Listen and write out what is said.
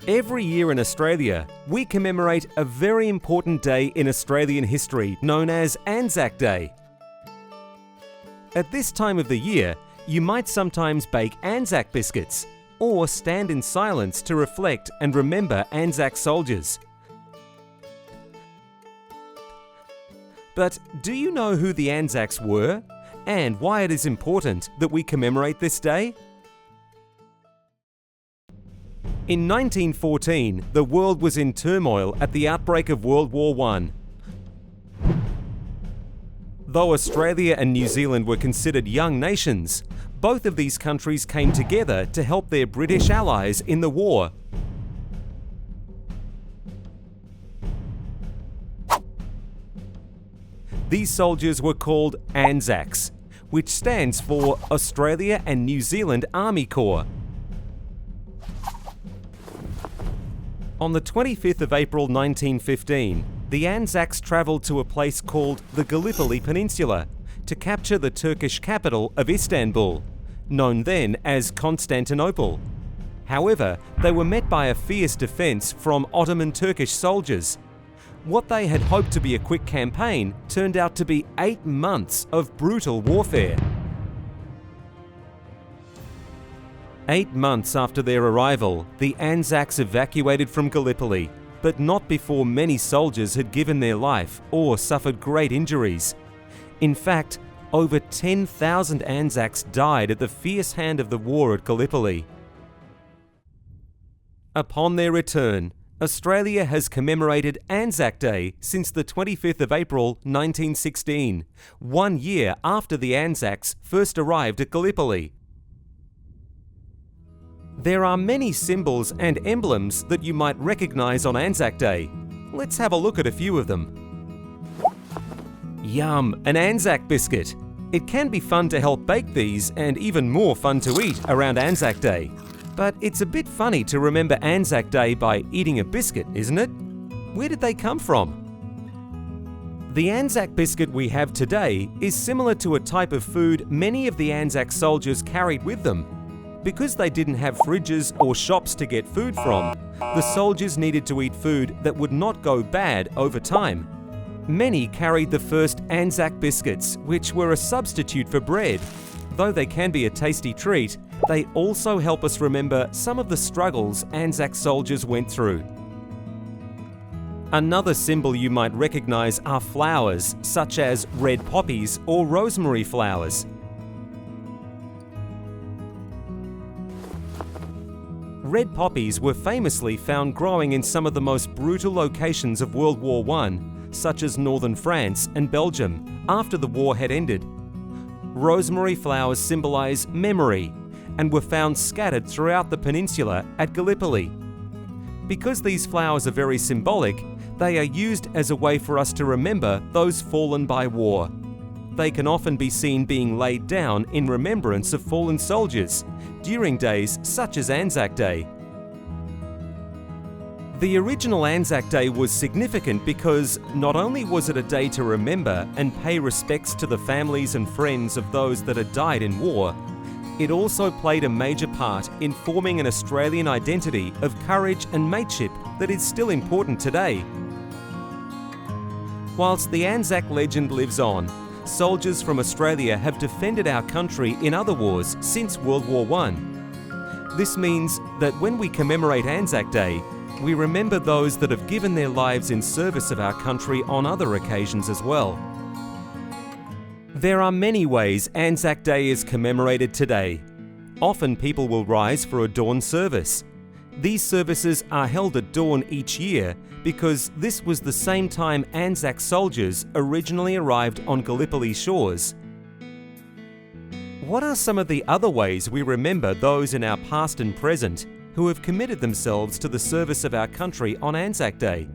Every year in Australia, we commemorate a very important day in Australian history known as Anzac Day. At this time of the year, you might sometimes bake Anzac biscuits or stand in silence to reflect and remember Anzac soldiers. But do you know who the Anzacs were and why it is important that we commemorate this day? In 1914, the world was in turmoil at the outbreak of World War I. Though Australia and New Zealand were considered young nations, both of these countries came together to help their British allies in the war. These soldiers were called ANZACs, which stands for Australia and New Zealand Army Corps. On the 25th of April 1915, the Anzacs travelled to a place called the Gallipoli Peninsula to capture the Turkish capital of Istanbul, known then as Constantinople. However, they were met by a fierce defence from Ottoman Turkish soldiers. What they had hoped to be a quick campaign turned out to be 8 months of brutal warfare. 8 months after their arrival, the Anzacs evacuated from Gallipoli, but not before many soldiers had given their life or suffered great injuries. In fact, over 10,000 Anzacs died at the fierce hand of the war at Gallipoli. Upon their return, Australia has commemorated Anzac Day since the 25th of April 1916, 1 year after the Anzacs first arrived at Gallipoli. There are many symbols and emblems that you might recognise on Anzac Day. Let's have a look at a few of them. Yum, an Anzac biscuit. It can be fun to help bake these and even more fun to eat around Anzac Day. But it's a bit funny to remember Anzac Day by eating a biscuit, isn't it? Where did they come from? The Anzac biscuit we have today is similar to a type of food many of the Anzac soldiers carried with them. Because they didn't have fridges or shops to get food from, the soldiers needed to eat food that would not go bad over time. Many carried the first Anzac biscuits, which were a substitute for bread. Though they can be a tasty treat, they also help us remember some of the struggles Anzac soldiers went through. Another symbol you might recognise are flowers, such as red poppies or rosemary flowers. Red poppies were famously found growing in some of the most brutal locations of World War I, such as northern France and Belgium, after the war had ended. Rosemary flowers symbolise memory and were found scattered throughout the peninsula at Gallipoli. Because these flowers are very symbolic, they are used as a way for us to remember those fallen by war. They can often be seen being laid down in remembrance of fallen soldiers during days such as Anzac Day. The original Anzac Day was significant because not only was it a day to remember and pay respects to the families and friends of those that had died in war, it also played a major part in forming an Australian identity of courage and mateship that is still important today. Whilst the Anzac legend lives on, soldiers from Australia have defended our country in other wars since World War I. This means that when we commemorate Anzac Day, we remember those that have given their lives in service of our country on other occasions as well. There are many ways Anzac Day is commemorated today. Often people will rise for a dawn service. These services are held at dawn each year because this was the same time Anzac soldiers originally arrived on Gallipoli shores. What are some of the other ways we remember those in our past and present who have committed themselves to the service of our country on Anzac Day?